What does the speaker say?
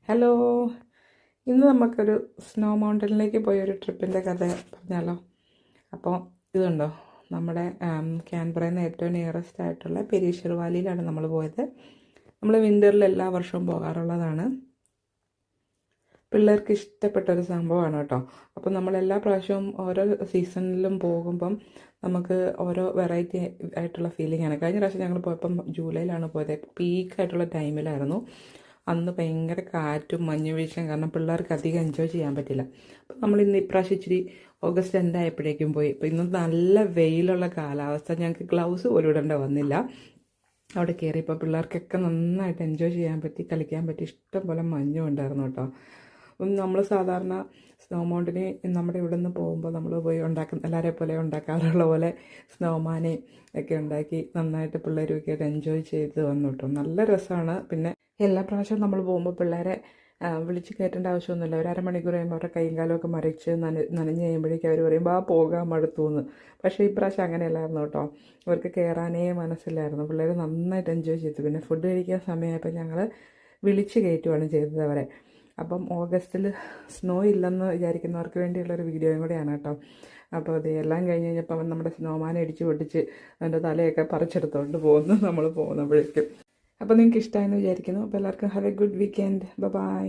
Hello, ഇന്ന് നമുക്കൊരു snow മൗണ്ടനിലേക്ക് പോയൊരു ട്രിപ്പിൻ്റെ കഥ പറഞ്ഞാലോ. അപ്പോൾ ഇതുണ്ടോ, നമ്മുടെ ക്യാൻബറയിൽ നിന്ന് ഏറ്റവും നിയറസ്റ്റ് ആയിട്ടുള്ള പെരീഷർ വാലിയിലാണ് നമ്മൾ പോയത്. നമ്മൾ വിൻ്ററിൽ എല്ലാ വർഷവും പോകാറുള്ളതാണ്. പിള്ളേർക്ക് ഇഷ്ടപ്പെട്ടൊരു സംഭവമാണ് കേട്ടോ. അപ്പോൾ നമ്മൾ എല്ലാ പ്രാവശ്യവും ഓരോ സീസണിലും പോകുമ്പം നമുക്ക് ഓരോ വെറൈറ്റി ആയിട്ടുള്ള ഫീലിംഗ് ആണ്. കഴിഞ്ഞ പ്രാവശ്യം ഞങ്ങൾ പോയപ്പം ജൂലൈയിലാണ് പോയത്. പീക്കായിട്ടുള്ള ടൈമിലായിരുന്നു. അന്ന് ഭയങ്കര കാറ്റും മഞ്ഞ് വീഴ്ചയും കാരണം പിള്ളേർക്ക് അധികം എൻജോയ് ചെയ്യാൻ പറ്റില്ല. അപ്പം നമ്മൾ ഇന്ന് ഇപ്രാവശ്യം ഇച്ചിരി ഓഗസ്റ്റ് എൻഡായപ്പോഴേക്കും പോയി. അപ്പോൾ ഇന്ന് നല്ല വെയിലുള്ള കാലാവസ്ഥ, ഞങ്ങൾക്ക് ഗ്ലൗസ് പോലും ഇടേണ്ട വന്നില്ല. അവിടെ കയറിയപ്പോൾ പിള്ളേർക്കൊക്കെ നന്നായിട്ട് എൻജോയ് ചെയ്യാൻ പറ്റി, കളിക്കാൻ പറ്റി. ഇഷ്ടം പോലെ മഞ്ഞും ഉണ്ടായിരുന്നു കേട്ടോ. അപ്പം നമ്മൾ സാധാരണ സ്നോ മൗണ്ടിന് നമ്മുടെ ഇവിടെ നിന്ന് പോകുമ്പോൾ നമ്മൾ പോയി എല്ലാവരെ പോലെ ഉണ്ടാക്കാറുള്ള പോലെ സ്നോമാനെ ഒക്കെ ഉണ്ടാക്കി നന്നായിട്ട് പിള്ളേരൊക്കെ ആയിട്ട് എൻജോയ് ചെയ്ത് വന്നു കേട്ടോ. നല്ല രസമാണ്. പിന്നെ എല്ലാ പ്രാവശ്യവും നമ്മൾ പോകുമ്പോൾ പിള്ളേരെ വിളിച്ച് കയറ്റേണ്ട ആവശ്യമൊന്നുമില്ല. ഒരു അരമണിക്കൂർ കഴിയുമ്പോൾ അവരുടെ കൈയും കാലമൊക്കെ മറിച്ച് നനഞ്ഞ് കഴിയുമ്പോഴേക്കും അവർ പറയും പോകാൻ മടുത്തു എന്ന്. പക്ഷേ ഇപ്രാവശ്യം അങ്ങനെയല്ലായിരുന്നു കേട്ടോ. അവർക്ക് കയറാനേ മനസ്സിലായിരുന്നു. പിള്ളേർ നന്നായിട്ട് എൻജോയ് ചെയ്തു. പിന്നെ ഫുഡ് കഴിക്കാൻ സമയമായപ്പോൾ ഞങ്ങൾ വിളിച്ച് കയറ്റുകയാണ് ചെയ്തത് അവരെ. അപ്പം ഓഗസ്റ്റിൽ സ്നോ ഇല്ലെന്ന് വിചാരിക്കുന്നവർക്ക് വേണ്ടിയുള്ളൊരു വീഡിയോയും കൂടെയാണ് കേട്ടോ. അപ്പോൾ അത് എല്ലാം കഴിഞ്ഞ് കഴിഞ്ഞപ്പോൾ നമ്മുടെ സ്നോമാനെ ഇടിച്ച് പൊട്ടിച്ച് അതിൻ്റെ തലയൊക്കെ പറിച്ചെടുത്തുകൊണ്ട് പോകുന്നു നമ്മൾ പോകുന്നപ്പോഴേക്കും. അപ്പോൾ നിങ്ങൾക്ക് ഇഷ്ടമായെന്ന് വിചാരിക്കുന്നു. അപ്പോൾ എല്ലാവർക്കും have a good weekend. By.